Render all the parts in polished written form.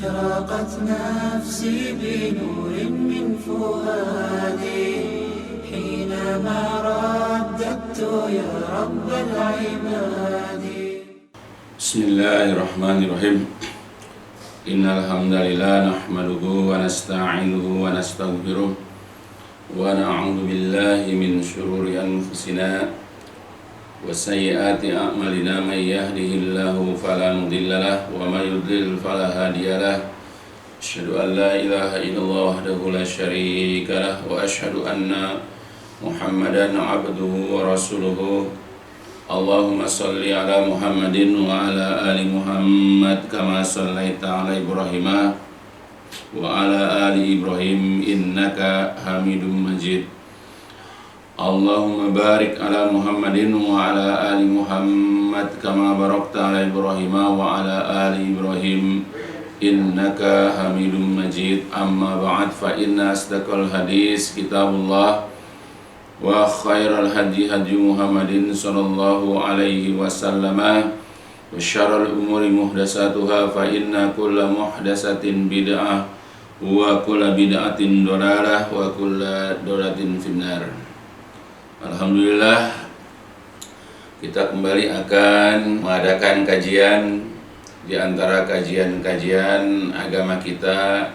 أشرقت نفسي بنور من فؤادي حينما رددت يا رب العباد. بسم الله الرحمن الرحيم. إن الحمد لله نحمده ونستعينه ونستغفره ونعوذ بالله من شرور أنفسنا وسيئات أعمالنا. من يهده الله فلا مضل له ومن يضلل فلا هادي له. أشهد أن لا إله إلا الله وحده لا شريك له وأشهد أن محمدا عبده ورسوله. اللهم صل على محمد وعلى آل محمد كما صليت على إبراهيم وعلى آل إبراهيم إنك حميد مجيد. اللهم بارك على محمد وعلى آل محمد كما باركت على إبراهيم وعلى آل إبراهيم إنك حميد مجيد. أما بعد فإن أصدق الحديث كتاب الله وخير الهدي هدي محمد صلى الله عليه وسلم وشر الأمور محدثاتها فإن كل محدثة بدعة وكل بدعة ضلالة وكل ضلالة في النار. Alhamdulillah, kita kembali akan mengadakan kajian di antara kajian-kajian agama kita,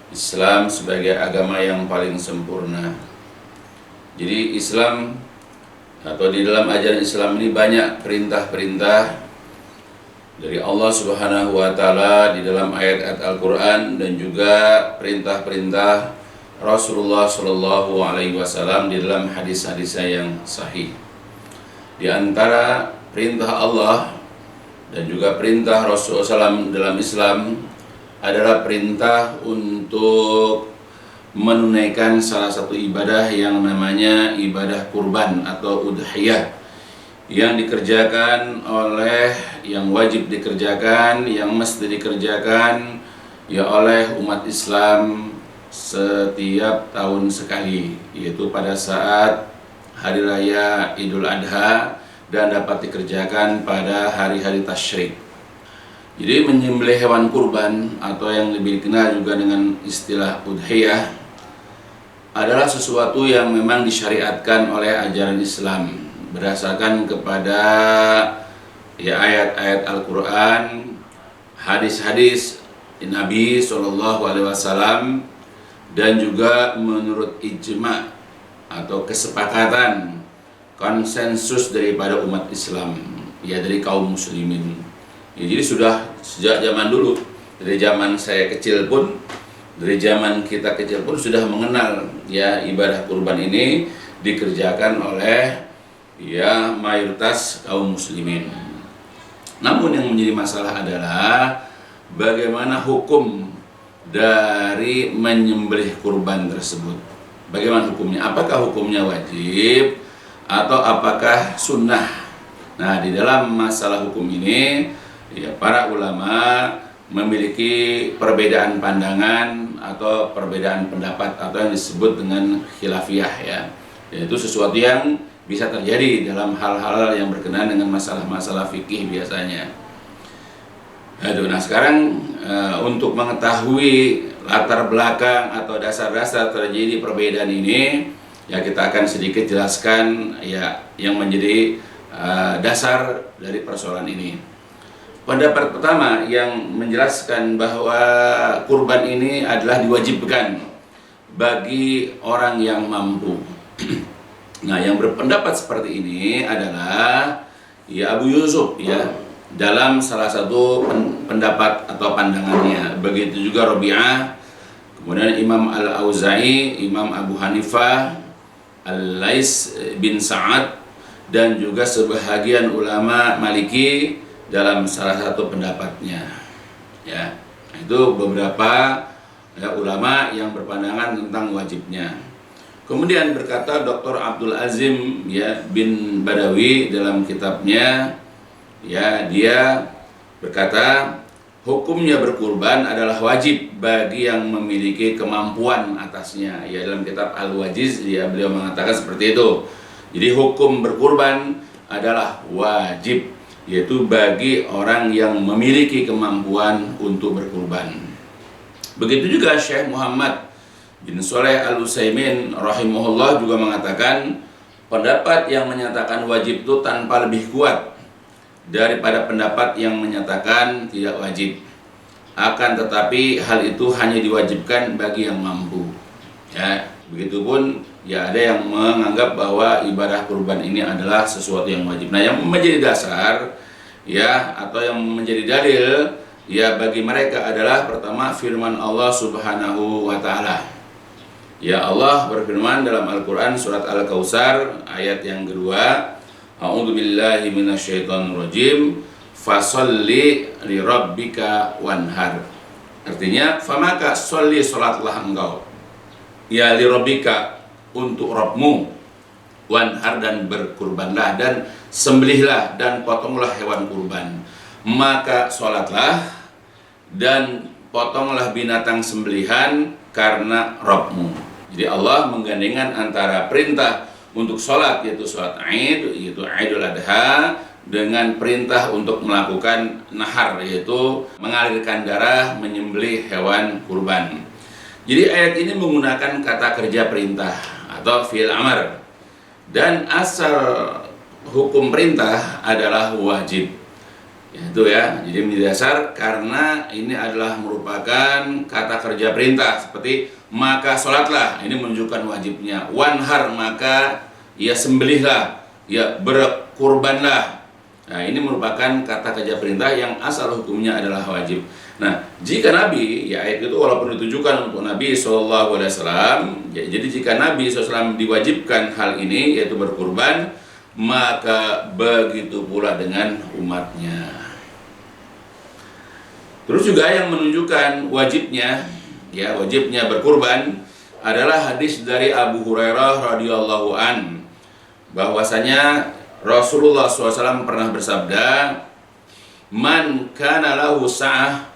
Islam sebagai agama yang paling sempurna. Jadi Islam atau di dalam ajaran Islam ini banyak perintah-perintah dari Allah Subhanahu wa taala di dalam ayat-ayat Al-Qur'an dan juga perintah-perintah Rasulullah Shallallahu alaihi wasallam di dalam hadis-hadisnya yang sahih. Di antara perintah Allah dan juga perintah Rasulullah SAW dalam Islam adalah perintah untuk menunaikan salah satu ibadah yang namanya ibadah kurban atau udhiyah, yang dikerjakan oleh, yang wajib dikerjakan, yang mesti dikerjakan ya oleh umat Islam setiap tahun sekali, yaitu pada saat hari raya Idul Adha dan dapat dikerjakan pada hari-hari tasyrik. Jadi menyembelih hewan kurban atau yang lebih dikenal juga dengan istilah udhiyah adalah sesuatu yang memang disyariatkan oleh ajaran Islam berdasarkan kepada ayat-ayat Al-Quran, hadis-hadis Nabi SAW, dan juga menurut ijma atau kesepakatan konsensus daripada umat Islam, ya dari kaum muslimin. Ya, jadi sudah sejak zaman dulu, dari zaman saya kecil pun, dari zaman kita kecil pun sudah mengenal ya ibadah kurban ini dikerjakan oleh ya mayoritas kaum muslimin. Namun yang menjadi masalah adalah bagaimana hukum dari menyembelih kurban tersebut. Bagaimana hukumnya? Apakah hukumnya wajib atau apakah sunnah? Nah, di dalam masalah hukum ini ya para ulama memiliki perbedaan pandangan atau perbedaan pendapat atau yang disebut dengan khilafiyah ya. Yaitu sesuatu yang bisa terjadi dalam hal-hal yang berkenaan dengan masalah-masalah fikih biasanya. Nah sekarang untuk mengetahui latar belakang atau dasar-dasar terjadi perbedaan ini, ya kita akan sedikit jelaskan ya yang menjadi dasar dari persoalan ini. Pendapat pertama yang menjelaskan bahwa kurban ini adalah diwajibkan bagi orang yang mampu. Nah, yang berpendapat seperti ini adalah ya Abu Yusuf ya dalam salah satu pendapat atau pandangannya. Begitu juga Rabi'ah, kemudian Imam Al-Auza'i, Imam Abu Hanifah, Al-Lais bin Sa'ad, dan juga sebahagian ulama Maliki dalam salah satu pendapatnya. Ya, itu beberapa ya, ulama yang berpandangan tentang wajibnya. Kemudian berkata Dr. Abdul Azim ya bin Badawi dalam kitabnya, ya dia berkata hukumnya berkurban adalah wajib bagi yang memiliki kemampuan atasnya. Ya dalam kitab Al-Wajiz ya beliau mengatakan seperti itu. Jadi hukum berkurban adalah wajib, yaitu bagi orang yang memiliki kemampuan untuk berkurban. Begitu juga Syekh Muhammad bin Shalih Al-Utsaimin rahimahullah juga mengatakan pendapat yang menyatakan wajib itu tanpa lebih kuat daripada pendapat yang menyatakan tidak wajib. Akan tetapi hal itu hanya diwajibkan bagi yang mampu. Ya, begitupun ya ada yang menganggap bahwa ibadah kurban ini adalah sesuatu yang wajib. Nah, yang menjadi dasar ya atau yang menjadi dalil ya bagi mereka adalah pertama firman Allah Subhanahu wa taala. Ya, Allah berfirman dalam Al-Qur'an surat Al-Kautsar ayat yang kedua, A'udzubillahi minasyaitonirrajim, fasholli lirabbika wanhar. Artinya, famaka sholli, salatlah engkau. Ya lirabbika, untuk Rabbmu, wanhar, dan berkurbanlah dan sembelihlah dan potonglah hewan kurban. Maka sholatlah dan potonglah binatang sembelihan karena Rabbmu. Jadi Allah menggandengkan antara perintah untuk sholat, yaitu sholat Id, yaitu Idul Adha, dengan perintah untuk melakukan nahar, yaitu mengalirkan darah, menyembelih hewan kurban. Jadi ayat ini menggunakan kata kerja perintah atau fi'il amar, dan asal hukum perintah adalah wajib. Itu ya, jadi menjadi dasar karena ini adalah merupakan kata kerja perintah, seperti maka sholatlah, ini menunjukkan wajibnya. Wanhar, maka ya sembelihlah, ya berkurbanlah. Nah, ini merupakan kata kerja perintah yang asal hukumnya adalah wajib. Nah, jika Nabi, ya ayat itu walaupun ditujukan untuk Nabi SAW, ya, jadi jika Nabi SAW diwajibkan hal ini, yaitu berkurban, maka begitu pula dengan umatnya. Terus juga yang menunjukkan wajibnya, ya wajibnya berkurban adalah hadis dari Abu Hurairah radhiyallahu an, bahwasanya Rasulullah SAW pernah bersabda, man kana lahu sa'ah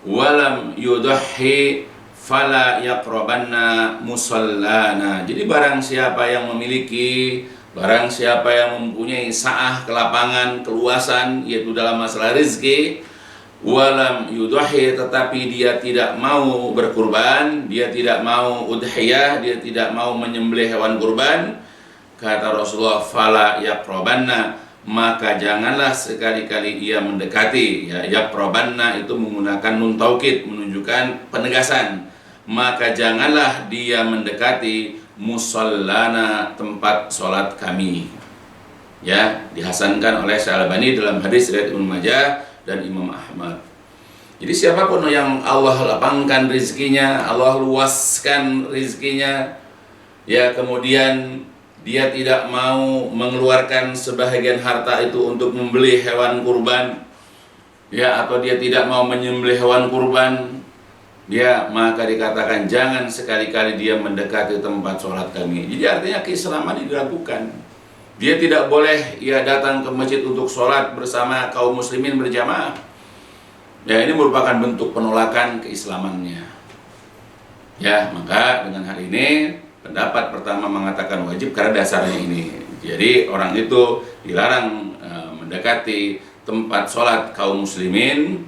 walam yudhi fala yaqrabanna musallana. Jadi barang siapa yang memiliki, barang siapa yang mempunyai sa'ah, kelapangan, keluasan, yaitu dalam masalah rezeki, walam yudhi, tetapi dia tidak mau berkurban, dia tidak mau udhiyah, dia tidak mau menyembelih hewan kurban, kata Rasulullah, fala yaqrabanna, maka janganlah sekali-kali ia mendekati. Ya, yaqrabanna itu menggunakan nun taukid, menunjukkan penegasan. Maka janganlah dia mendekati musallana, tempat sholat kami. Ya, dihasankan oleh Syalbani dalam hadis riwayat Ibnu Majah dan Imam Ahmad. Jadi siapapun yang Allah lapangkan rezekinya, Allah luaskan rezekinya, ya kemudian dia tidak mau mengeluarkan sebahagian harta itu untuk membeli hewan kurban, ya, atau dia tidak mau menyembelih hewan kurban, ya, maka dikatakan jangan sekali-kali dia mendekati tempat sholat kami. Jadi artinya keislaman diragukan. Dia tidak boleh ia datang ke masjid untuk sholat bersama kaum muslimin berjamaah. Ya, ini merupakan bentuk penolakan keislamannya. Ya, maka dengan hal ini pendapat pertama mengatakan wajib karena dasarnya ini. Jadi orang itu dilarang mendekati tempat sholat kaum muslimin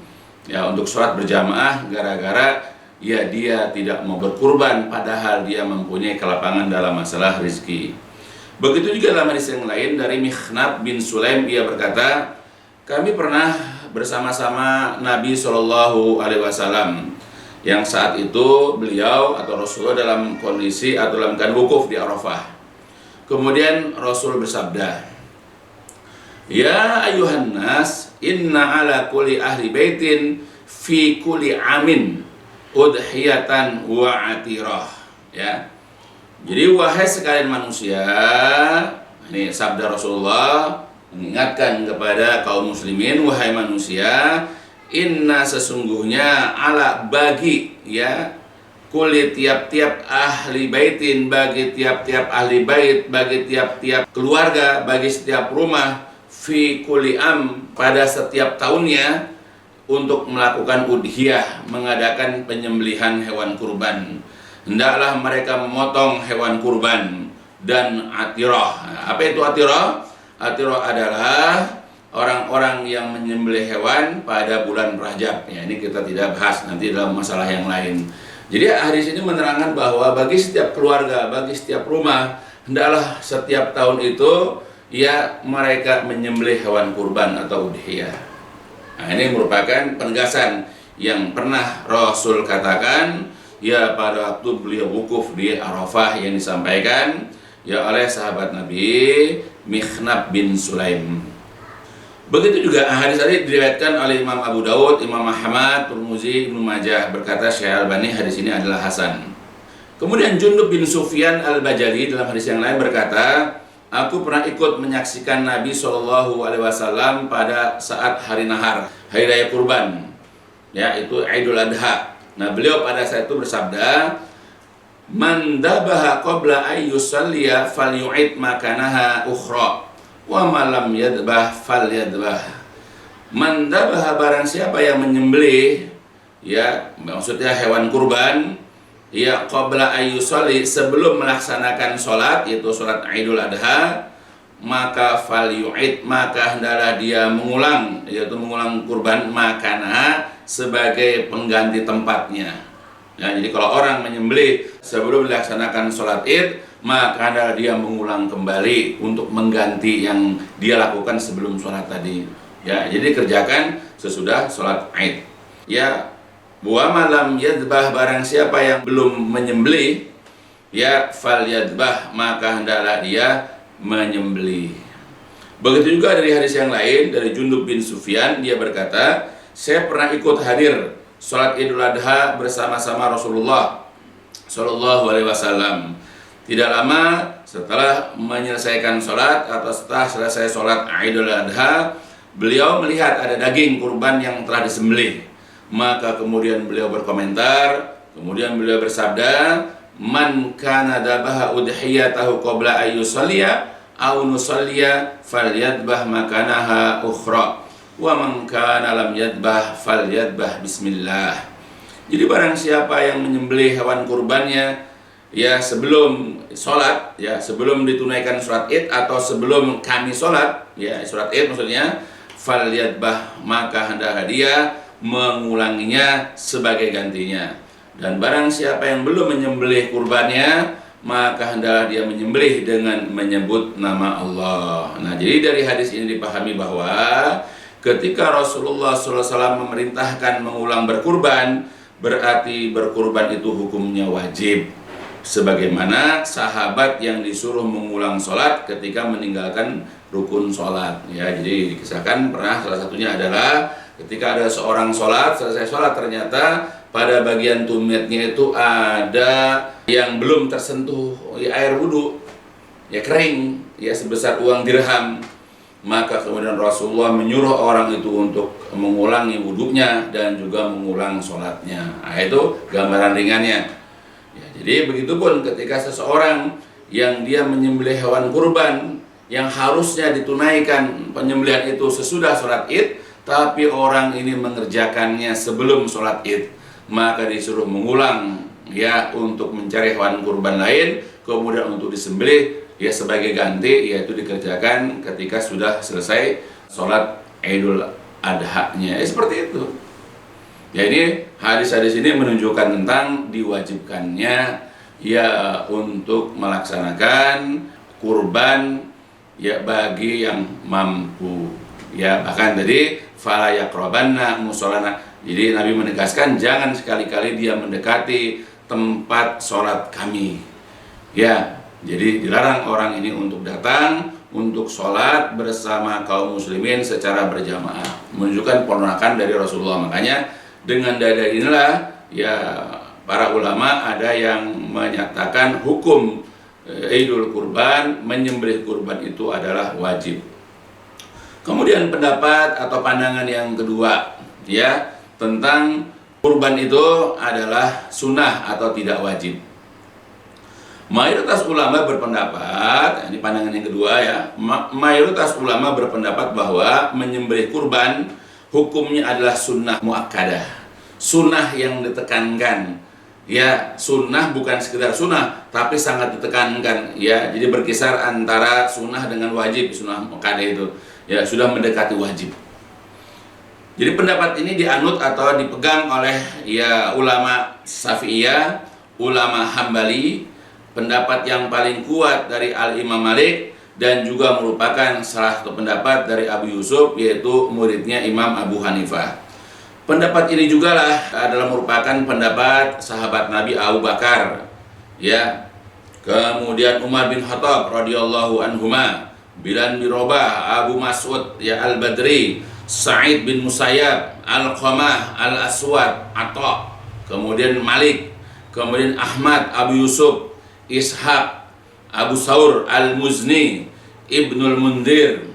ya untuk sholat berjamaah gara-gara ya dia tidak mau berkurban padahal dia mempunyai kelapangan dalam masalah rezeki. Begitu juga dalam hadis yang lain dari Mikhnab bin Sulaim, ia berkata, kami pernah bersama-sama Nabi SAW yang saat itu beliau atau Rasulullah dalam kondisi atau dalam keadaan wukuf di Arafah. Kemudian Rasul bersabda, ya ayuhan nas, inna ala kulli ahli baitin fi kulli amin udhiyatan wa atirah. Ya, jadi wahai sekalian manusia, ini sabda Rasulullah mengingatkan kepada kaum muslimin, wahai manusia, inna sesungguhnya ala bagi ya kulit tiap-tiap ahli baitin, bagi tiap-tiap ahli bait, bagi tiap-tiap keluarga, bagi setiap rumah, fi kulli am, pada setiap tahunnya untuk melakukan udhiyah, mengadakan penyembelihan hewan kurban. Hendaklah mereka memotong hewan kurban dan atirah. Apa itu atirah? Atirah adalah orang-orang yang menyembelih hewan pada bulan Rajab. Ya, ini kita tidak bahas nanti dalam masalah yang lain. Jadi hadis ini menerangkan bahwa bagi setiap keluarga, bagi setiap rumah, hendaklah setiap tahun itu ya mereka menyembelih hewan kurban atau udhiyah. Nah, ini merupakan penegasan yang pernah Rasul katakan ya pada waktu beliau wukuf di Arafah, yang disampaikan ya oleh sahabat Nabi Mikhnab bin Sulaim. Begitu juga hadis tadi diriwayatkan oleh Imam Abu Dawud, Imam Ahmad, Tirmidzi, Ibnu Majah. Berkata Syekh Albani, hadis ini adalah hasan. Kemudian Jundub bin Sufyan al-Bajali dalam hadis yang lain berkata, aku pernah ikut menyaksikan Nabi SAW pada saat hari nahar, hari raya kurban, ya itu Idul Adha. Nah, beliau pada saat itu bersabda, man dabaha qabla ay yusalliya falyu'id makanaha ukhra wa malam yadbah fal yadbah. Man dabaha, barang siapa yang menyembelih, ya maksudnya hewan kurban, ya qabla ayyusalli, sebelum melaksanakan sholat, yaitu sholat Idul Adha, maka fal yu'id, maka hendaklah dia mengulang, yaitu mengulang kurban makana, sebagai pengganti tempatnya. Ya, jadi kalau orang menyembelih sebelum dilaksanakan sholat Id, maka hendaklah dia mengulang kembali untuk mengganti yang dia lakukan sebelum sholat tadi. Ya, jadi kerjakan sesudah sholat Id. Ya, wa malam yadbah, barang siapa yang belum menyembelih, ya fal yadbah, maka hendaklah dia menyembelih. Begitu juga dari hadis yang lain dari Jundub bin Sufyan, dia berkata, saya pernah ikut hadir sholat Idul Adha bersama-sama Rasulullah Shallallahu Alaihi Wasallam. Tidak lama setelah menyelesaikan sholat atau setelah selesai sholat Idul Adha, beliau melihat ada daging kurban yang telah disembelih. Maka kemudian beliau berkomentar, kemudian beliau bersabda, man kana dabaha udhiyatahu qabla ayyusalliya aw nusalliya falyadbah makanaha ukhra wa man kana lam yadbah falyadbah bismillah. Jadi barang siapa yang menyembelih hewan kurbannya ya sebelum sholat, ya sebelum ditunaikan sholat Id atau sebelum kami sholat, ya sholat Id maksudnya, falyadbah, maka hendaklah dia mengulanginya sebagai gantinya. Dan barang siapa yang belum menyembelih kurbannya, maka hendaklah dia menyembelih dengan menyebut nama Allah. Nah, jadi dari hadis ini dipahami bahwa ketika Rasulullah SAW memerintahkan mengulang berkurban, berarti berkurban itu hukumnya wajib. Sebagaimana sahabat yang disuruh mengulang sholat ketika meninggalkan rukun sholat. Ya, jadi dikisahkan pernah salah satunya adalah ketika ada seorang sholat, selesai sholat ternyata pada bagian tumitnya itu ada yang belum tersentuh ya, air wudhu, ya kering, ya sebesar uang dirham. Maka kemudian Rasulullah menyuruh orang itu untuk mengulangi wudhunya dan juga mengulang sholatnya. Nah, itu gambaran ringannya. Ya, jadi begitupun ketika seseorang yang dia menyembelih hewan kurban yang harusnya ditunaikan penyembelihan itu sesudah sholat Id, tapi orang ini mengerjakannya sebelum sholat Id, maka disuruh mengulang ya untuk mencari hewan kurban lain, kemudian untuk disembelih ya sebagai ganti, yaitu dikerjakan ketika sudah selesai sholat Idul Adha-nya. Seperti itu. Ya, ini hadis-hadis ini menunjukkan tentang diwajibkannya ya untuk melaksanakan kurban ya bagi yang mampu. Ya, bahkan tadi fala yaqrabanna musallana. Jadi Nabi menegaskan jangan sekali-kali dia mendekati tempat sholat kami. Ya, jadi dilarang orang ini untuk datang untuk sholat bersama kaum muslimin secara berjamaah, menunjukkan penolakan dari Rasulullah. Makanya dengan dalil inilah ya para ulama ada yang menyatakan hukum Idul Kurban, menyembelih kurban itu adalah wajib. Kemudian pendapat atau pandangan yang kedua ya tentang kurban itu adalah sunnah atau tidak wajib. Mayoritas ulama berpendapat, ini pandangan yang kedua ya, mayoritas ulama berpendapat bahwa menyembelih kurban hukumnya adalah sunnah muakkadah, sunnah yang ditekankan. Ya, sunnah bukan sekedar sunnah, tapi sangat ditekankan. Ya, jadi berkisar antara sunnah dengan wajib, sunnah muakkadah itu. ya sudah mendekati wajib. Jadi pendapat ini dianut atau dipegang oleh ya ulama Syafi'iyah, ulama Hambali, pendapat yang paling kuat dari Al-Imam Malik, dan juga merupakan salah satu pendapat dari Abu Yusuf, yaitu muridnya Imam Abu Hanifah. Pendapat ini juga lah adalah merupakan pendapat sahabat Nabi Abu Bakar, ya. Kemudian Umar bin Khattab radhiyallahu anhuma, Bilal bin Rabah, Abu Mas'ud ya Al-Badri, Sa'id bin Musayyab, Al-Qamah, Al-Aswad, Atha, kemudian Malik, kemudian Ahmad, Abu Yusuf, Ishaq, Abu Saur, Al-Muzni, Ibnul Mundir,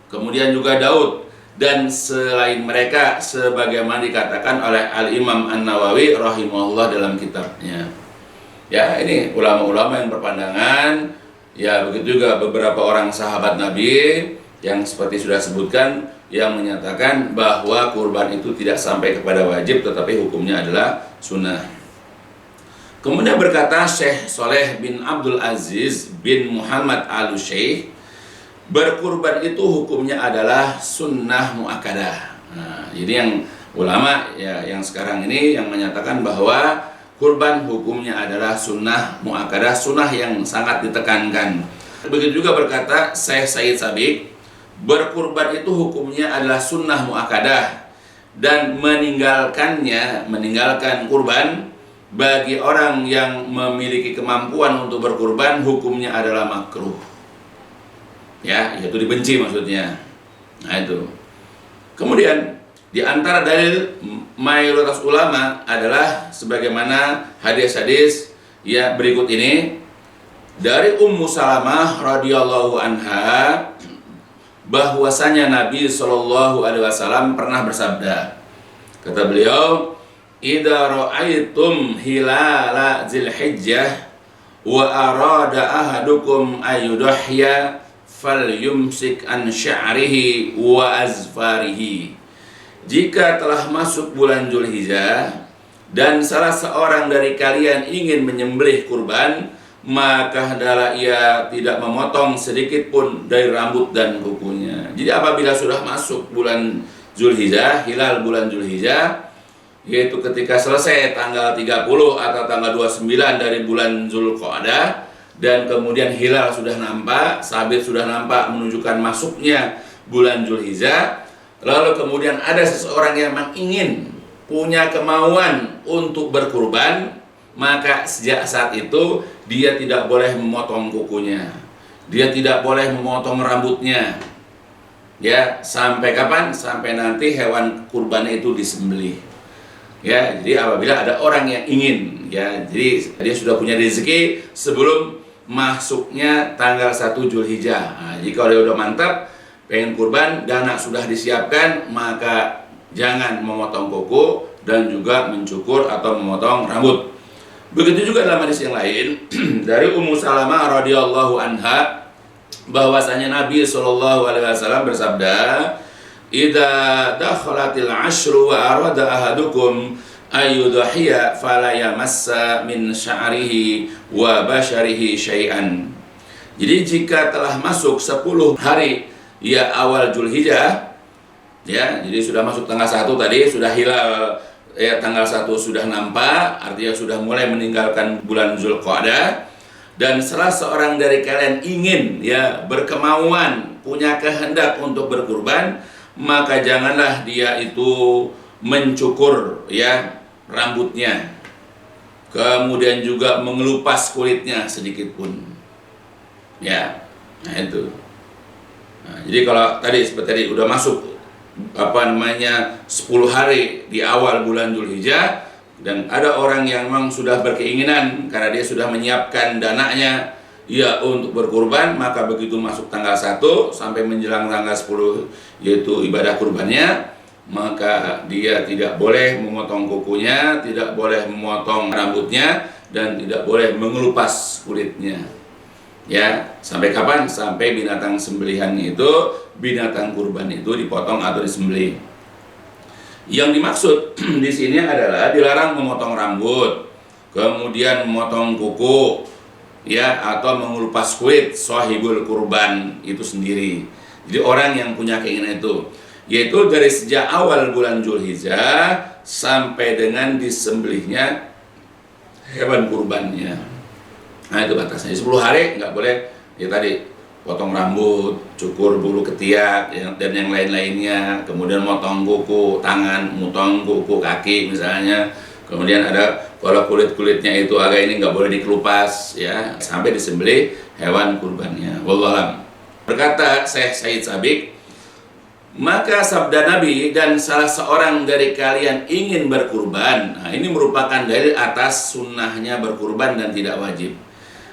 kemudian juga Daud, dan selain mereka sebagaimana dikatakan oleh Al-Imam An-Nawawi rahimahullah dalam kitabnya. Ya, ini ulama-ulama yang berpandangan, ya begitu juga beberapa orang sahabat Nabi yang seperti sudah sebutkan, yang menyatakan bahwa kurban itu tidak sampai kepada wajib, tetapi hukumnya adalah sunnah. Kemudian berkata Syekh Soleh bin Abdul Aziz bin Muhammad Al-Syekh, berkurban itu hukumnya adalah sunnah muakkadah. Nah, jadi yang ulama ya yang sekarang ini yang menyatakan bahwa kurban hukumnya adalah sunnah muakkadah, sunnah yang sangat ditekankan. Begitu juga berkata Syekh Said Sabiq, berkurban itu hukumnya adalah sunnah muakkadah, dan meninggalkan kurban bagi orang yang memiliki kemampuan untuk berkurban hukumnya adalah makruh. Ya, yaitu dibenci maksudnya. Nah itu. Kemudian di antara dalil mayoritas ulama adalah sebagaimana hadis-hadis ya berikut ini dari Ummu Salamah radhiyallahu anha, bahwasanya Nabi Shallallahu Alaihi Wasallam pernah bersabda, kata beliau, "Idza ra'aitum hilala Dzulhijjah wa arada ahadukum ayyudhhiya falyumsik an sya'rihi wa azfarihi." Jika telah masuk bulan Dzulhijjah dan salah seorang dari kalian ingin menyembelih kurban, maka hendaklah ia tidak memotong sedikit pun dari rambut dan kukunya. Jadi apabila sudah masuk bulan Dzulhijjah, hilal bulan Dzulhijjah, yaitu ketika selesai tanggal 30 atau tanggal 29 dari bulan Dzulqa'dah, dan kemudian hilal sudah nampak, sabit sudah nampak menunjukkan masuknya bulan Dzulhijjah, lalu kemudian ada seseorang yang memang ingin punya kemauan untuk berkurban, maka sejak saat itu dia tidak boleh memotong kukunya, dia tidak boleh memotong rambutnya, ya sampai kapan? Sampai nanti hewan kurban itu disembelih. Ya, jadi apabila ada orang yang ingin, ya jadi dia sudah punya rezeki sebelum masuknya tanggal 1 Dzulhijjah. Nah, jika dia udah mantap pengen kurban, dana sudah disiapkan, maka jangan memotong kuku dan juga mencukur atau memotong rambut. Begitu juga dalam hadis yang lain dari Ummu Salamah radhiyallahu anha, bahwasanya Nabi sallallahu alaihi wasallam bersabda, "Idza dakhalatil 'ashru wa arada ahadukum ayyudhiya fala yamassa min sya'rihi wa basharihi syai'an." Jadi jika telah masuk 10 hari ya awal Dzulhijjah, ya jadi sudah masuk tanggal 1 tadi, sudah hilal ya tanggal 1 sudah nampak, artinya sudah mulai meninggalkan bulan Dzulqa'dah, dan salah seorang dari kalian ingin ya berkemauan, punya kehendak untuk berkurban, maka janganlah dia itu mencukur ya rambutnya, kemudian juga mengelupas kulitnya sedikit pun. Ya, nah itu. Nah, jadi kalau tadi seperti tadi udah masuk 10 hari di awal bulan Dzulhijjah, dan ada orang yang memang sudah berkeinginan karena dia sudah menyiapkan dananya ya untuk berkurban, maka begitu masuk tanggal 1 sampai menjelang tanggal 10 yaitu ibadah kurbannya, maka dia tidak boleh memotong kukunya, tidak boleh memotong rambutnya, dan tidak boleh mengelupas kulitnya. Ya, sampai kapan? Sampai binatang sembelihan itu, binatang kurban itu dipotong atau disembelih. Yang dimaksud di sini adalah dilarang memotong rambut, kemudian memotong kuku, ya, atau mengelupas kulit sahibul kurban itu sendiri. Jadi orang yang punya keinginan itu, yaitu dari sejak awal bulan Dzulhijjah sampai dengan disembelihnya hewan kurbannya. Nah itu batasnya, 10 hari nggak boleh ya tadi potong rambut, cukur bulu ketiak dan yang lain-lainnya, kemudian motong kuku tangan, motong kuku kaki misalnya, kemudian ada kalau kulit-kulitnya itu agak ini nggak boleh dikelupas ya sampai disembelih hewan kurbannya. Wallahualam. Berkata Syekh Said Sabiq, maka sabda Nabi, dan salah seorang dari kalian ingin berkurban. Nah, ini merupakan dalil atas sunnahnya berkurban dan tidak wajib.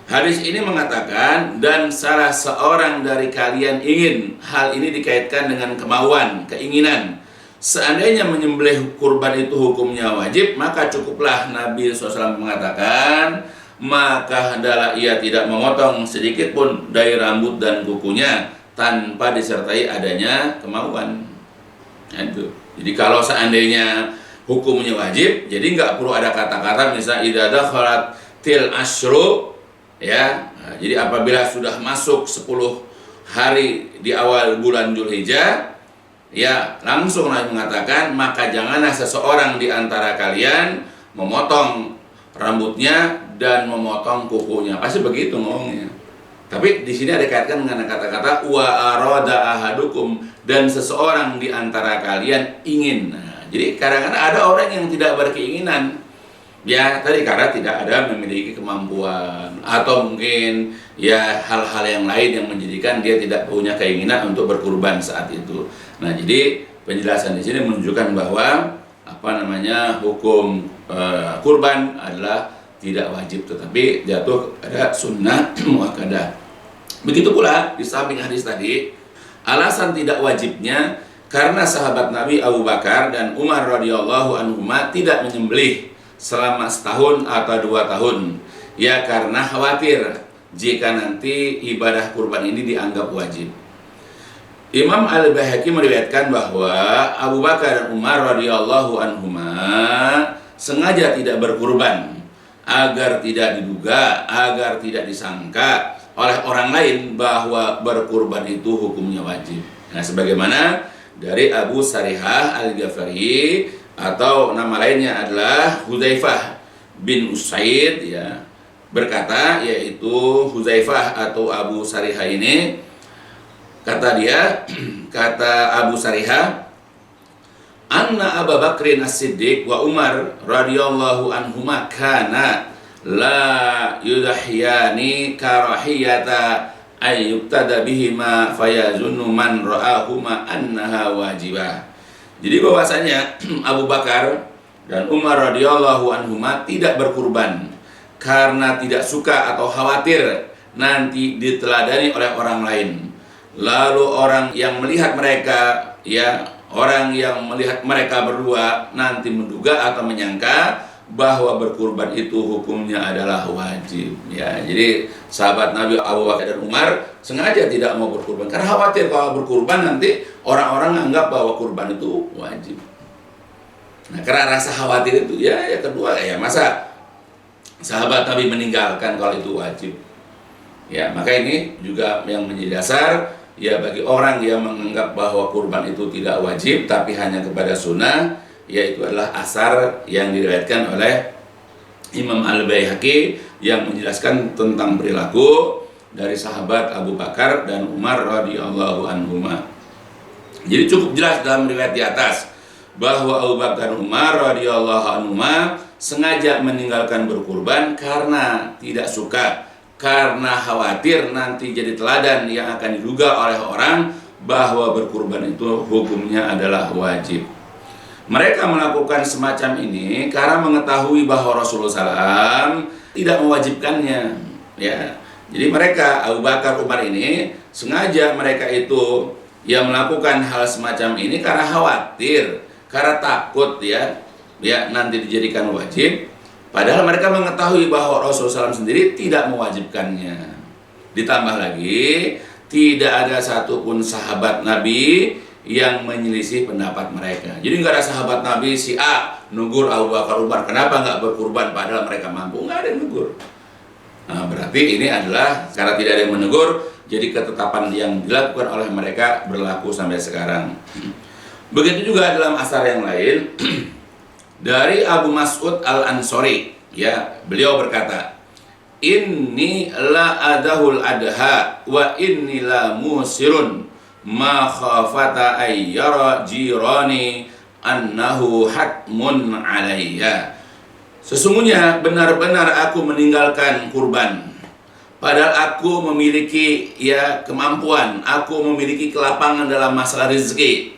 Hadis ini mengatakan, dan salah seorang dari kalian ingin. Hal ini dikaitkan dengan kemauan, keinginan. Seandainya menyembelih kurban itu hukumnya wajib, maka cukuplah Nabi SAW mengatakan, maka hendaklah ia tidak memotong sedikit pun dari rambut dan kukunya tanpa disertai adanya kemauan. Nah, itu. Jadi kalau seandainya hukumnya wajib, jadi nggak perlu ada kata-kata misalnya idza dakhalatil asyru ya. Nah, jadi apabila sudah masuk 10 hari di awal bulan Dzulhijjah, ya langsung Nabi mengatakan, maka janganlah seseorang di antara kalian memotong rambutnya dan memotong kukunya. Pasti begitu ngomongnya. Tapi di sini ada kaitkan dengan kata-kata wa arada ahadukum, dan seseorang di antara kalian ingin. Nah, jadi kadang-kadang ada orang yang tidak berkeinginan. Ya, tadi karena tidak ada memiliki kemampuan atau mungkin ya hal-hal yang lain yang menjadikan dia tidak punya keinginan untuk berkurban saat itu. Nah, jadi penjelasan di sini menunjukkan bahwa hukum kurban adalah tidak wajib, tetapi jatuh pada sunnah muakkadah. Begitu pula di samping hadis tadi, alasan tidak wajibnya karena sahabat Nabi Abu Bakar dan Umar radhiyallahu anhuma tidak menyembelih selama setahun atau 2 tahun, ya karena khawatir jika nanti ibadah kurban ini dianggap wajib. Imam Al-Baihaqi meriwayatkan bahwa Abu Bakar dan Umar radhiyallahu anhuma sengaja tidak berkurban agar tidak diduga, agar tidak disangka oleh orang lain bahwa berkurban itu hukumnya wajib. Nah, sebagaimana dari Abu Sarihah Al-Ghafari atau nama lainnya adalah Hudzaifah bin Usaid ya, berkata, yaitu Hudzaifah atau Abu Sarihah ini, kata Abu Sarihah, anna Abu Bakrin As-Siddiq wa Umar radhiyallahu anhuma kana la yudhiyani karahiyata ay yuktada bihima fayazunnu man ra'ahuma annaha wajibah. Jadi bahwasanya Abu Bakar dan Umar radhiyallahu anhuma tidak berkurban karena tidak suka atau khawatir nanti diteladani oleh orang lain. Lalu orang yang melihat mereka orang yang melihat mereka berdua nanti menduga atau menyangka bahwa berkurban itu hukumnya adalah wajib. Ya, jadi sahabat Nabi Abu Bakar dan Umar sengaja tidak mau berkurban karena khawatir kalau berkurban nanti orang-orang anggap bahwa kurban itu wajib. Nah, karena rasa khawatir itu ya kedua ya masa sahabat Nabi meninggalkan kalau itu wajib. Ya, maka ini juga yang menjadi dasar ya bagi orang yang menganggap bahwa kurban itu tidak wajib tapi hanya kepada sunnah, yaitu adalah asar yang diriwayatkan oleh Imam Al-Baihaqi yang menjelaskan tentang perilaku dari sahabat Abu Bakar dan Umar radhiyallahu anhuma. Jadi cukup jelas dalam riwayat di atas bahwa Abu Bakar dan Umar radhiyallahu anhuma sengaja meninggalkan berkurban karena tidak suka, karena khawatir nanti jadi teladan yang akan diduga oleh orang bahwa berkurban itu hukumnya adalah wajib. Mereka melakukan semacam ini karena mengetahui bahwa Rasulullah SAW tidak mewajibkannya. Ya, jadi mereka Abu Bakar, Umar ini sengaja mereka itu yang melakukan hal semacam ini karena khawatir, karena takut ya nanti dijadikan wajib. Padahal mereka mengetahui bahwa Rasulullah SAW sendiri tidak mewajibkannya. Ditambah lagi, tidak ada satupun sahabat Nabi yang menyelisih pendapat mereka. Jadi nggak ada sahabat Nabi si A nugur Abu Bakar Umar, kenapa nggak berkurban padahal mereka mampu? Nggak ada yang nugur. Nah, berarti ini adalah karena tidak ada yang menegur, Jadi ketetapan yang dilakukan oleh mereka berlaku sampai sekarang. Begitu juga dalam asar yang lain dari Abu Mas'ud Al-Ansori, ya, beliau berkata, "Inni la adahul adha wa inni la musirun ma khafata ayyara jirani annahu hatmun alayya." Sesungguhnya benar-benar aku meninggalkan kurban, padahal aku memiliki kemampuan, aku memiliki kelapangan dalam masalah rezeki.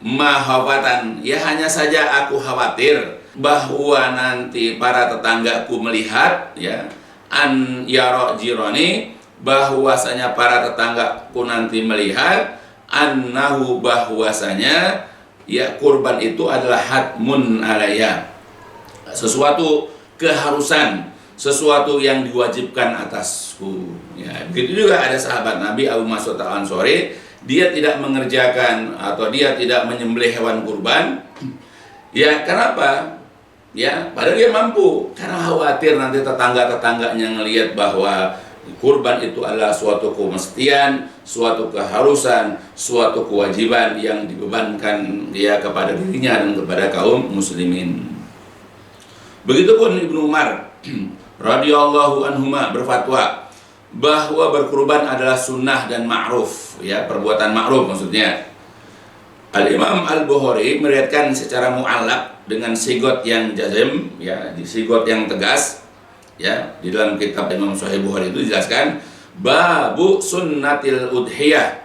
Mahawatan, hanya saja aku khawatir bahwa nanti para tetanggaku melihat, an yara jirani, bahwasanya para tetanggaku nanti melihat, annahu, bahwasanya kurban itu adalah hatmun alayya, sesuatu keharusan, sesuatu yang diwajibkan atasku. Begitu juga ada sahabat Nabi Abu Mas'ud Al-Ansori, dia tidak mengerjakan atau dia tidak menyembelih hewan kurban. Kenapa? Padahal dia mampu, karena khawatir nanti tetangga-tetangganya ngelihat bahwa kurban itu adalah suatu kemestian, suatu keharusan, suatu kewajiban yang dibebankan kepada dirinya dan kepada kaum muslimin. Begitupun Ibnu Umar radhiyallahu anhuma berfatwa bahwa berkurban adalah sunnah dan ma'ruf, perbuatan ma'ruf maksudnya. Al-Imam Al-Bukhari meriwayatkan secara mu'allaq dengan sigot yang jazm, di sigot yang tegas, di dalam kitab Imam Sahih Bukhari itu dijelaskan babu sunnatil udhiyah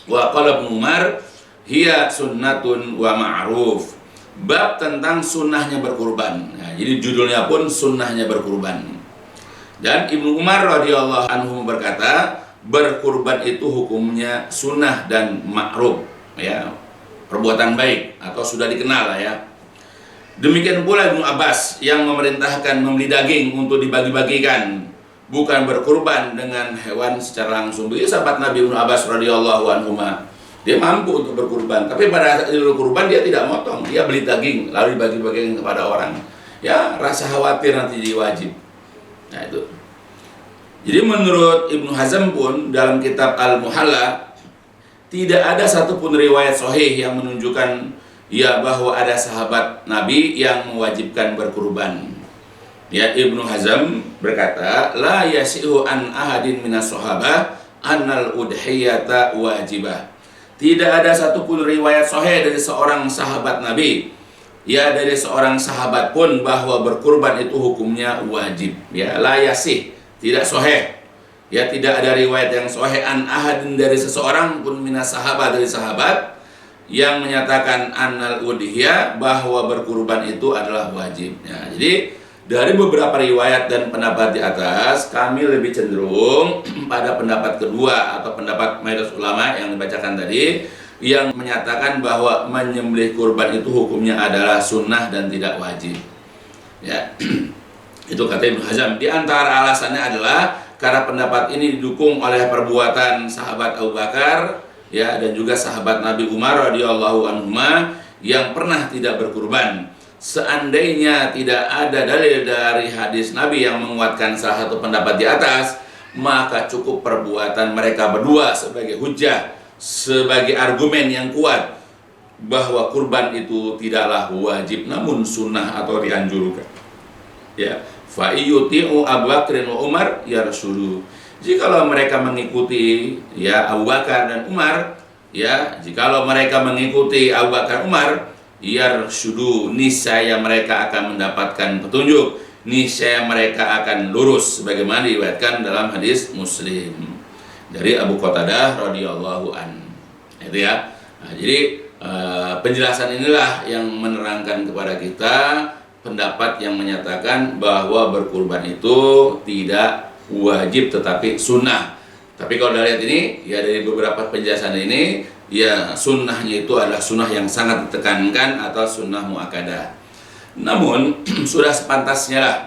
wa qala Ibnu Umar hiya sunnatun wa ma'ruf. Bab tentang sunnahnya berkurban. Jadi judulnya pun sunnahnya berkurban. Dan Ibnu Umar radhiyallahu anhu berkata, berkurban itu hukumnya sunnah dan ma'ruf, perbuatan baik atau sudah dikenal Demikian pula Ibnu Abbas yang memerintahkan membeli daging untuk dibagi-bagikan, bukan berkurban dengan hewan secara langsung. Begitu sahabat Nabi Ibnu Abbas radhiyallahu anhu, dia mampu untuk berkurban, tapi pada saat Idul Kurban dia tidak motong, dia beli daging lalu dibagi-bagikan kepada orang. Rasa khawatir nanti jadi wajib. Itu. Jadi menurut Ibnu Hazm pun dalam kitab Al-Muhalla tidak ada satupun riwayat sahih yang menunjukkan bahwa ada sahabat Nabi yang mewajibkan berkurban. Ibnu Hazm berkata, la yasihu an ahadin minas sahabah annal udhiyata wajibah. Tidak ada satupun riwayat sahih dari seorang sahabat Nabi, dari seorang sahabat pun bahwa berkurban itu hukumnya wajib. La yasih, tidak sahih. Tidak ada riwayat yang sahih an ahadin dari seseorang pun minas sahabat, dari sahabat yang menyatakan annal udhiyah, bahwa berkurban itu adalah wajib. Jadi dari beberapa riwayat dan pendapat di atas, kami lebih cenderung pada pendapat kedua atau pendapat mayoritas ulama yang dibacakan tadi, yang menyatakan bahwa menyembelih kurban itu hukumnya adalah sunnah dan tidak wajib. Itu kata Ibnu Hazm. Di antara alasannya adalah karena pendapat ini didukung oleh perbuatan sahabat Abu Bakar, dan juga sahabat Nabi Umar radhiyallahu anhuma yang pernah tidak berkurban. Seandainya tidak ada dalil dari hadis Nabi yang menguatkan salah satu pendapat di atas, maka cukup perbuatan mereka berdua sebagai hujjah, sebagai argumen yang kuat bahwa kurban itu tidaklah wajib namun sunnah atau dianjurkan. Fa iyuti'u Abu Bakr wa Umar yarshudu. Jikalau mereka mengikuti Abu Bakar dan Umar, jikalau mereka mengikuti Abu Bakar Umar, yarshudu, niscaya mereka akan mendapatkan petunjuk, niscaya mereka akan lurus, sebagaimana diriwayatkan dalam hadis Muslim dari Abu Qatadah radhiyallahu an. Jadi penjelasan inilah yang menerangkan kepada kita pendapat yang menyatakan bahwa berkurban itu tidak wajib tetapi sunnah. Tapi kalau dari ini, dari beberapa penjelasan ini, sunnahnya itu adalah sunnah yang sangat ditekankan atau sunnah muakkadah. Namun sudah sepantasnya lah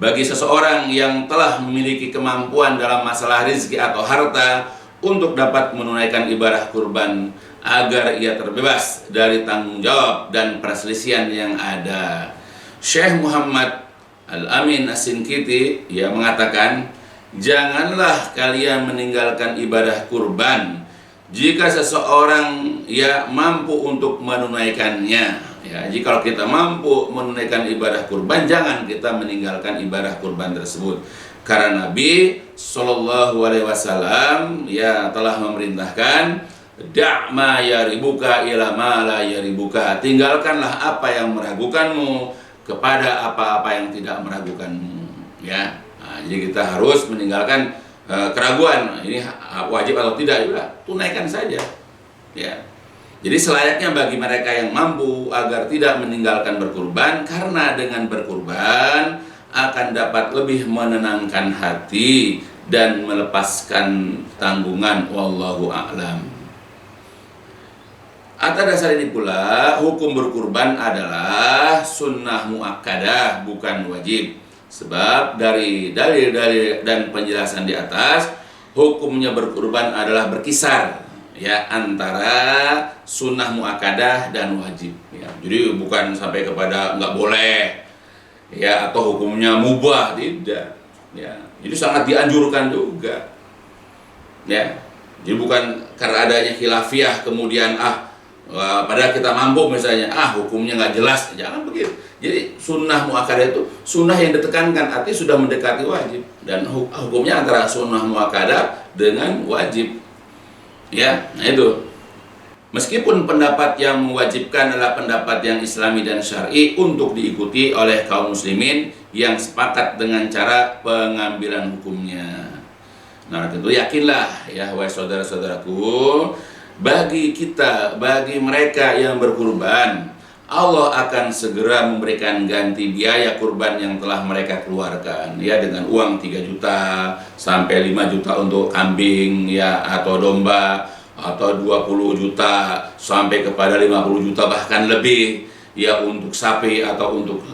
bagi seseorang yang telah memiliki kemampuan dalam masalah rezeki atau harta untuk dapat menunaikan ibadah kurban, agar ia terbebas dari tanggung jawab dan perselisihan yang ada. Syekh Muhammad Al-Amin As-Sinkiti mengatakan, janganlah kalian meninggalkan ibadah kurban jika seseorang ya mampu untuk menunaikannya. Ya, jika kita mampu menunaikan ibadah kurban, jangan kita meninggalkan ibadah kurban tersebut. Karena Nabi Shallallahu Alaihi Wasallam ya telah memerintahkan, da' ma yaribuka ila ma la yaribuka. Tinggalkanlah apa yang meragukanmu kepada apa-apa yang tidak meragukanmu. Ya, nah, jadi kita harus meninggalkan keraguan. Ini wajib atau tidak, juga tunaikan saja. Ya. Jadi selayaknya bagi mereka yang mampu agar tidak meninggalkan berkurban, karena dengan berkurban akan dapat lebih menenangkan hati dan melepaskan tanggungan. Wallahu a'lam. Atas dasar ini pula, hukum berkurban adalah sunnah muakkadah, bukan wajib. Sebab dari dalil-dalil dan penjelasan di atas, hukumnya berkurban adalah berkisar ya antara sunnah muakkadah dan wajib. Ya, jadi bukan sampai kepada nggak boleh ya atau hukumnya mubah, tidak. Ya, jadi sangat dianjurkan juga. Ya, jadi bukan karena adanya khilafiyah kemudian padahal kita mampu misalnya hukumnya nggak jelas, jangan begitu. Jadi sunnah muakkadah itu sunnah yang ditekankan, artinya sudah mendekati wajib, dan hukumnya antara sunnah muakkadah dengan wajib. Ya, nah itu. Meskipun pendapat yang mewajibkan adalah pendapat yang islami dan syar'i untuk diikuti oleh kaum muslimin yang sepakat dengan cara pengambilan hukumnya. Nah, tentu yakinlah ya wahai saudara-saudaraku, bagi mereka yang berkurban, Allah akan segera memberikan ganti biaya kurban yang telah mereka keluarkan ya, dengan uang 3 juta sampai 5 juta untuk kambing ya atau domba, atau 20 juta sampai kepada 50 juta bahkan lebih ya untuk sapi atau untuk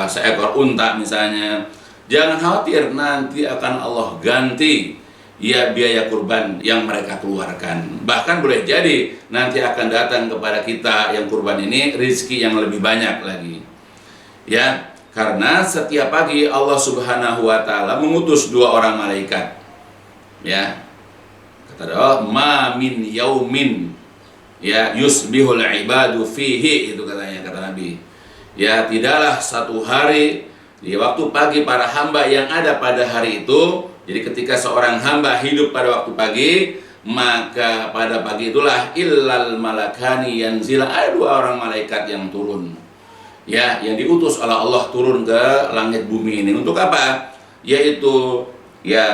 seekor unta misalnya. Jangan khawatir, nanti akan Allah ganti ya biaya kurban yang mereka keluarkan. Bahkan boleh jadi nanti akan datang kepada kita yang kurban ini rezeki yang lebih banyak lagi. Ya, karena setiap pagi Allah Subhanahu wa taala mengutus 2 orang malaikat. Ya. Kata Allah, ma min yaumin ya yusbihul ibadu fihi, itu katanya, kata Nabi. Ya, tidaklah satu hari di waktu pagi para hamba yang ada pada hari itu. Jadi ketika seorang hamba hidup pada waktu pagi, maka pada pagi itulah illal malakani yanzila, ada 2 orang malaikat yang turun. Ya, yang diutus oleh Allah turun ke langit bumi ini. Untuk apa? Yaitu ya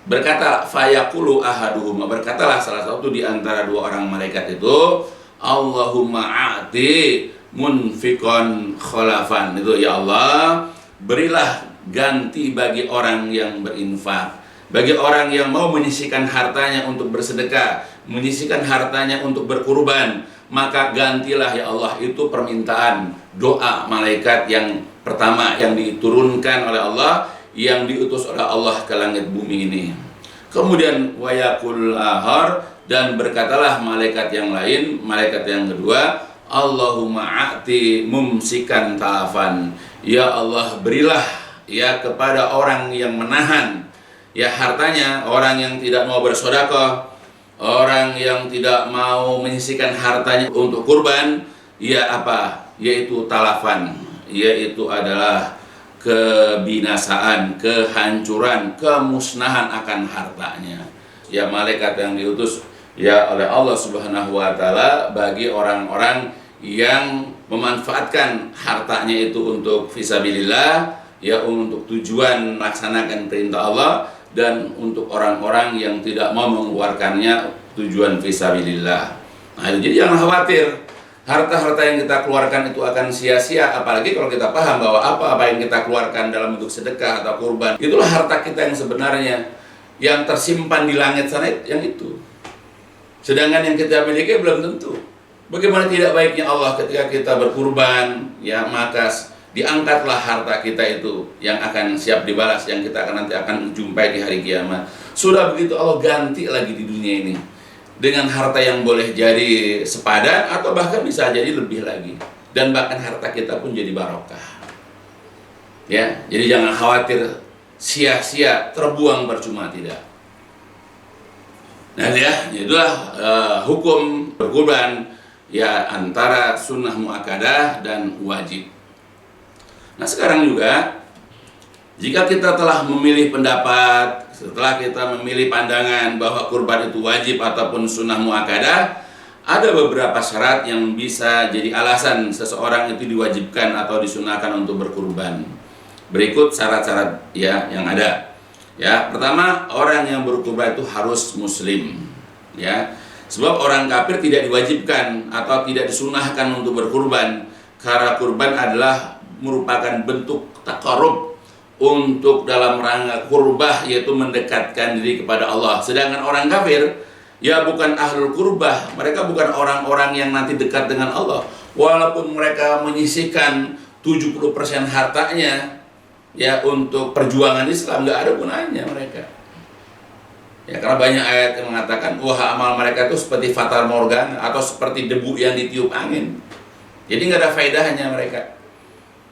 berkata fayaqulu ahaduhum, berkatalah salah satu di antara 2 orang malaikat itu, Allahumma a'ti munfiqan khalafan. Itu, ya Allah, berilah ganti bagi orang yang berinfak, bagi orang yang mau menyisihkan hartanya untuk bersedekah, menyisihkan hartanya untuk berkurban, maka gantilah ya Allah. Itu permintaan doa malaikat yang pertama yang diturunkan oleh Allah, yang diutus oleh Allah ke langit bumi ini. Kemudian wayakul ahar, dan berkatalah malaikat yang lain, malaikat yang kedua, Allahumma a'ti mumsikan talafan, ya Allah, berilah ya kepada orang yang menahan ya hartanya, orang yang tidak mau bersedekah, orang yang tidak mau menyisihkan hartanya untuk kurban, ya apa? Yaitu talafan, yaitu adalah kebinasaan, kehancuran, kemusnahan akan hartanya. Ya, malaikat yang diutus ya oleh Allah Subhanahu wa taala bagi orang-orang yang memanfaatkan hartanya itu untuk fisabilillah, ya untuk tujuan melaksanakan perintah Allah, dan untuk orang-orang yang tidak mau mengeluarkannya tujuan fisabilillah. Nah, jadi jangan khawatir harta-harta yang kita keluarkan itu akan sia-sia, apalagi kalau kita paham bahwa apa-apa yang kita keluarkan dalam bentuk sedekah atau kurban, itulah harta kita yang sebenarnya, yang tersimpan di langit sana, yang itu. Sedangkan yang kita miliki belum tentu. Bagaimana tidak baiknya Allah ketika kita berkurban, ya maka diangkatlah harta kita itu yang akan siap dibalas, yang kita nanti akan jumpai di hari kiamat. Sudah begitu Allah ganti lagi di dunia ini dengan harta yang boleh jadi sepadan atau bahkan bisa jadi lebih lagi, dan bahkan harta kita pun jadi barokah. Ya, jadi jangan khawatir sia-sia, terbuang percuma, tidak. Nah ya, itulah hukum berkurban ya antara sunnah muakkadah dan wajib. Nah sekarang juga, jika kita telah memilih pendapat, setelah kita memilih pandangan bahwa kurban itu wajib ataupun sunnah muakkadah, ada beberapa syarat yang bisa jadi alasan seseorang itu diwajibkan atau disunahkan untuk berkurban. Berikut syarat-syarat ya yang ada. Ya, pertama, orang yang berkurban itu harus muslim. Ya. Sebab orang kafir tidak diwajibkan atau tidak disunahkan untuk berkurban, karena kurban adalah merupakan bentuk taqarrub untuk dalam rangka kurbah, yaitu mendekatkan diri kepada Allah. Sedangkan orang kafir ya bukan ahlul kurbah, mereka bukan orang-orang yang nanti dekat dengan Allah. Walaupun mereka menyisihkan 70% hartanya ya untuk perjuangan Islam, nggak ada gunanya mereka. Ya karena banyak ayat yang mengatakan wah amal mereka itu seperti fata morgana atau seperti debu yang ditiup angin. Jadi nggak ada faedahnya mereka.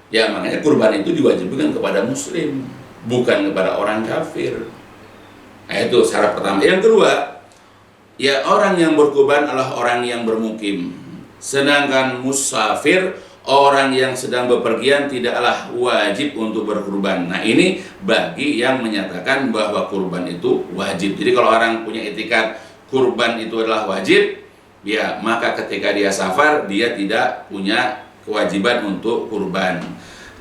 Ya makanya kurban itu diwajibkan kepada muslim, bukan kepada orang kafir. Nah itu syarat pertama. Yang kedua, ya orang yang berkurban adalah orang yang bermukim. Sedangkan musafir, orang yang sedang bepergian, tidaklah wajib untuk berkurban. Nah ini bagi yang menyatakan bahwa kurban itu wajib. Jadi kalau orang punya etikat kurban itu adalah wajib, ya maka ketika dia safar, dia tidak punya kewajiban untuk kurban.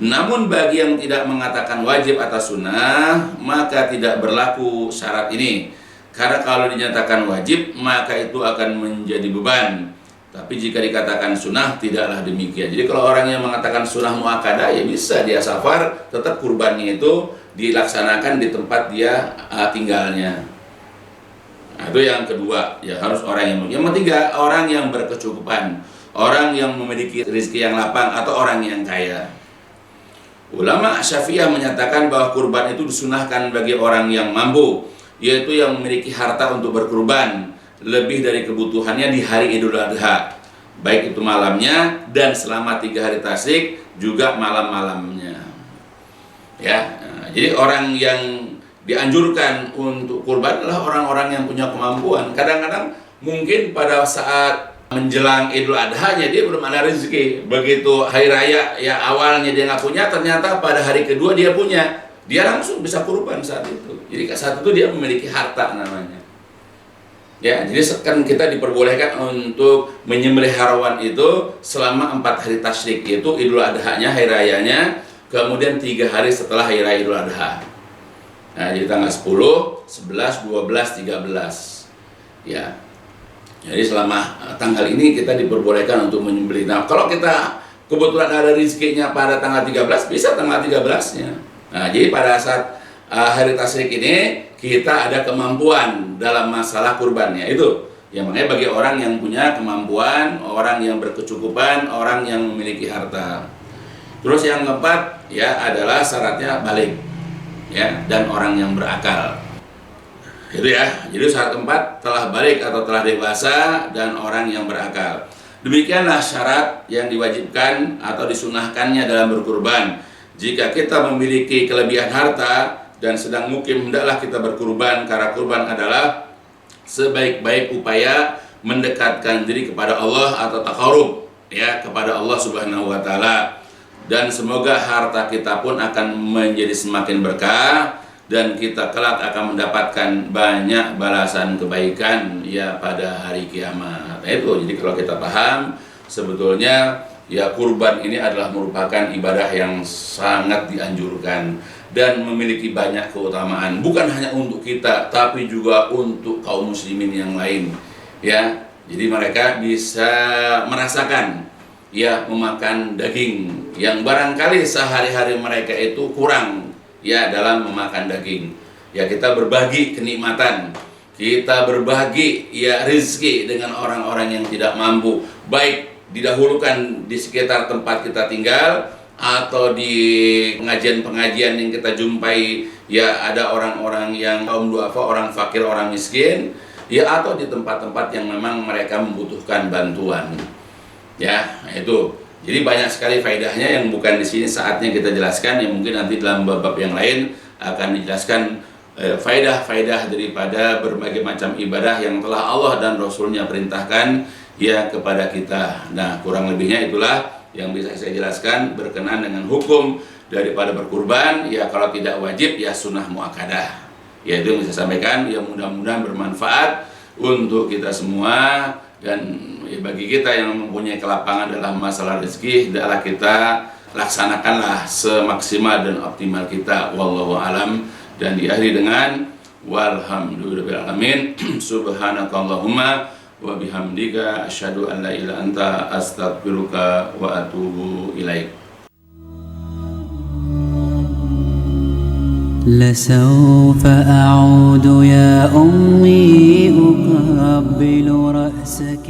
Namun bagi yang tidak mengatakan wajib atau sunnah, maka tidak berlaku syarat ini. Karena kalau dinyatakan wajib, maka itu akan menjadi beban. Tapi jika dikatakan sunnah, tidaklah demikian. Jadi kalau orang yang mengatakan sunnah muakkadah, ya bisa dia safar, tetap kurbannya itu dilaksanakan di tempat dia tinggalnya. Nah, itu yang kedua, ya harus orang yang. Yang ketiga, orang yang berkecukupan, orang yang memiliki rezeki yang lapang atau orang yang kaya. Ulama Syafi'iyah menyatakan bahwa kurban itu disunahkan bagi orang yang mampu, yaitu yang memiliki harta untuk berkurban lebih dari kebutuhannya di hari Idul Adha, baik itu malamnya dan selama 3 hari tasyrik juga malam-malamnya. Ya, nah, jadi orang yang dianjurkan untuk kurban adalah orang-orang yang punya kemampuan. Kadang-kadang mungkin pada saat menjelang Idul Adha-nya dia belum ada rezeki. Begitu hari raya ya awalnya dia nggak punya, ternyata pada hari kedua dia punya. Dia langsung bisa kurban saat itu. Jadi saat itu dia memiliki harta namanya. Ya, jadi kan kita diperbolehkan untuk menyembelih hewan itu selama 4 hari tasyrik, yaitu Idul Adha-nya, hari rayanya, kemudian 3 hari setelah hari raya Idul Adha. Nah, jadi tanggal 10, 11, 12, 13. Ya. Jadi selama tanggal ini kita diperbolehkan untuk menyembelih. Nah, kalau kita kebetulan ada rezekinya pada tanggal 13, bisa tanggal 13-nya. Nah, jadi pada saat hari tasyrik ini kita ada kemampuan dalam masalah kurbannya itu. Ya makanya bagi orang yang punya kemampuan, orang yang berkecukupan, orang yang memiliki harta. Terus yang keempat ya adalah syaratnya balik, ya, dan orang yang berakal. Itu ya. Jadi syarat keempat telah balik atau telah dewasa dan orang yang berakal. Demikianlah syarat yang diwajibkan atau disunahkannya dalam berkurban. Jika kita memiliki kelebihan harta dan sedang mukim, hendaklah kita berkurban, karena kurban adalah sebaik-baik upaya mendekatkan diri kepada Allah atau taqarrub ya kepada Allah Subhanahu wa taala. Dan semoga harta kita pun akan menjadi semakin berkah dan kita kelak akan mendapatkan banyak balasan kebaikan ya pada hari kiamat. Nah, itu jadi kalau kita paham sebetulnya ya kurban ini adalah merupakan ibadah yang sangat dianjurkan dan memiliki banyak keutamaan, bukan hanya untuk kita tapi juga untuk kaum muslimin yang lain ya. Jadi mereka bisa merasakan ya memakan daging yang barangkali sehari-hari mereka itu kurang ya dalam memakan daging. Ya kita berbagi kenikmatan, kita berbagi ya rezeki dengan orang-orang yang tidak mampu, baik didahulukan di sekitar tempat kita tinggal atau di pengajian-pengajian yang kita jumpai ya ada orang-orang yang kaum duafa, orang fakir, orang miskin ya, atau di tempat-tempat yang memang mereka membutuhkan bantuan ya. Nah, itu jadi banyak sekali faedahnya yang bukan di sini saatnya kita jelaskan, yang mungkin nanti dalam bab-bab yang lain akan dijelaskan faedah-faedah daripada berbagai macam ibadah yang telah Allah dan Rasulnya perintahkan ya kepada kita. Nah, kurang lebihnya itulah yang bisa saya jelaskan berkenaan dengan hukum daripada berkurban. Ya kalau tidak wajib ya sunnah muakkadah. Ya itu yang bisa saya sampaikan. Ya mudah-mudahan bermanfaat untuk kita semua, dan ya, bagi kita yang mempunyai kelapangan dalam masalah rezeki, hendaklah kita laksanakanlah semaksimal dan optimal kita. Wallahu alam. Dan diakhiri dengan walhamdulillahil alamin. Subhanakallahumma wa bihamdika asyhadu an la ilaha anta astaghfiruka wa atubu ilaik. لسوف أعود يا أمي أقبل رأسك